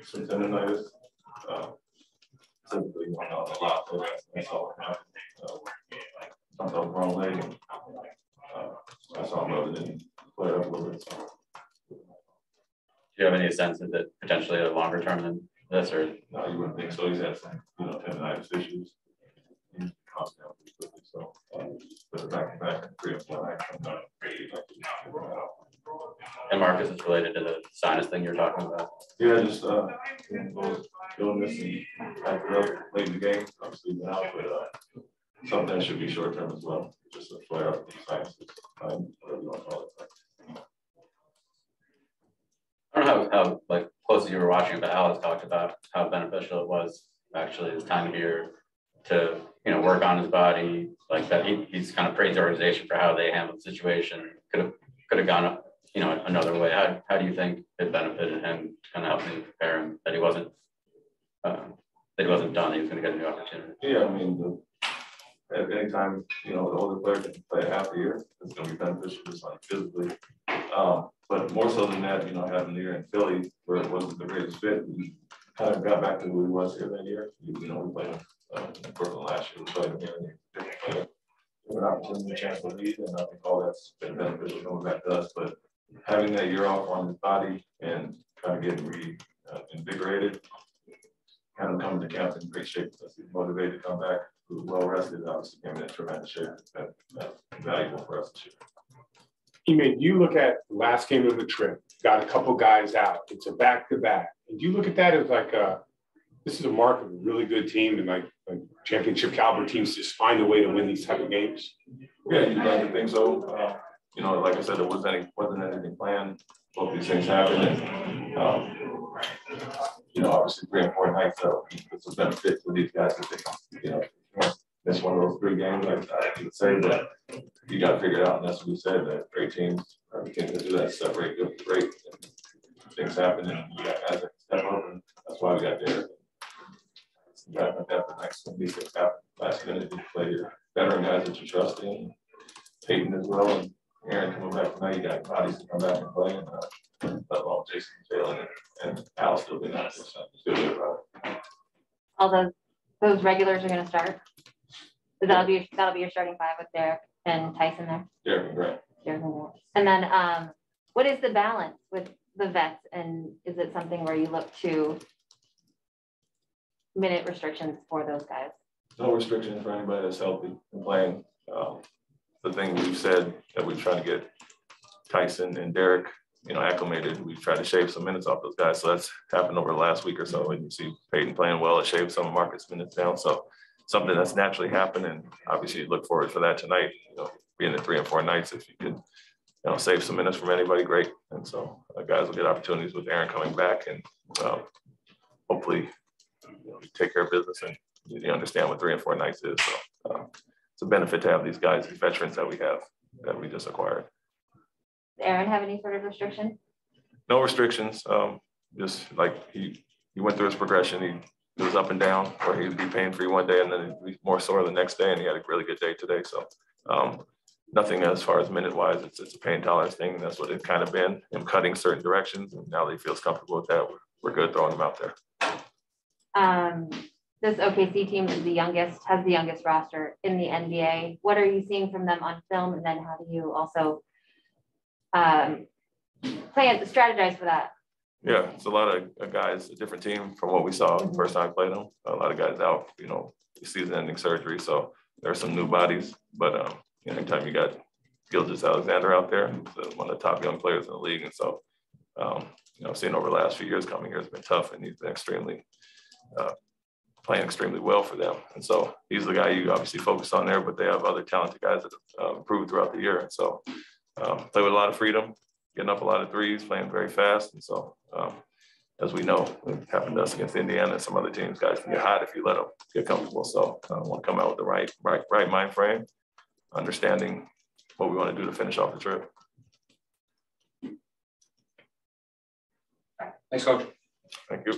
some tendinitis. Typically going on a lot, so that's all that happened. Something on the wrong leg, and I saw him rubbing it and play up a little bit. So. Do you have any sense of it potentially a longer term than this, or? No, you wouldn't think so. He's had some, tendinitis issues. He's calmed down pretty quickly, so but back and back, 3 or 4 nights. And Marcus is related to the sinus thing you're talking about. Yeah, just illness and acted up late in the game. Obviously, been out, but something that should be short term as well. Just a flare up of sinuses, whatever you want to call it. I don't know how closely you were watching, but Alex talked about how beneficial it was actually this time of year to work on his body, like that. He's kind of praised the organization for how they handled the situation. Could have gone up, another way. How do you think it benefited him to kind of help him prepare him that he wasn't done? He was going to get a new opportunity. Yeah, I mean, at any time, the older player can play half a year. It's going to be beneficial, just like physically. But more so than that, having the year in Philly where it wasn't the greatest fit, we kind of got back to who he was here that year. We played in Brooklyn last year. We played him here and different opportunity, chance to lead, and I think all that's been beneficial coming back to us. But having that year off on his body and kind of getting reinvigorated, kind of coming to camp in great shape because he's motivated to come back. He was well rested, obviously came in tremendous shape. That's valuable for us this year. Ime, you look at the last game of the trip, got a couple guys out. It's a back-to-back. And you look at that as this is a mark of a really good team, and like championship caliber teams just find a way to win these type of games. Yeah, you'd like to think so. Like I said, there wasn't anything planned. Both these things happen, and obviously 3 and 4 nights. So it's a benefit for these guys that they, miss one of those 3 games. I would say that you got to figure it out, and that's what we said. That great teams, every team can do that. Separate good to great. And things happen, and you got guys that step up, and that's why we got there. You got to have the next one. These things happen last minute. You play your veteran guys that you trust in, Peyton as well, and Aaron coming back from now. You got bodies to come back and play, and Jason Jalen and Al still being out there. So feel good about it. All those regulars are going to start. That'll be your starting 5 with Derek and Tyson there. Derek and Grant. And then, what is the balance with the vets, and is it something where you look to minute restrictions for those guys? No restrictions for anybody that's healthy and playing. The thing we've said that we're trying to get Tyson and Derek, acclimated. We've tried to shave some minutes off those guys. So that's happened over the last week or so. And you see Peyton playing well. It shaved some of Marcus' minutes down. So something that's naturally happened. And obviously you look forward for that tonight, being the 3 and 4 nights. If you could, save some minutes from anybody, great. And so guys will get opportunities with Aaron coming back, and hopefully take care of business, and you understand what 3 and 4 nights is. So it's a benefit to have these guys, these veterans that we just acquired. Does Aaron have any sort of restriction? No restrictions. Just like he went through his progression. He was up and down, where he would be pain-free one day and then he'd be more sore the next day, and he had a really good day today. So nothing as far as minute-wise. It's a pain tolerance thing. That's what it's kind of been, him cutting certain directions, and now that he feels comfortable with that, we're good throwing him out there. This OKC team has the youngest roster in the NBA. What are you seeing from them on film? And then how do you also strategize for that? Yeah, it's a lot of guys, a different team from what we saw the first time I played them. A lot of guys out, season-ending surgery. So there are some new bodies. But anytime you got Gilgeous-Alexander out there, he's one of the top young players in the league. And so, seeing over the last few years coming here has been tough, and he's been playing extremely well for them. And so he's the guy you obviously focus on there, but they have other talented guys that have improved throughout the year. And so play with a lot of freedom, getting up a lot of threes, playing very fast. And so, as we know, it happened to us against Indiana and some other teams, guys can get hot if you let them get comfortable. So I want to come out with the right mind frame, understanding what we want to do to finish off the trip. Thanks, Coach. Thank you.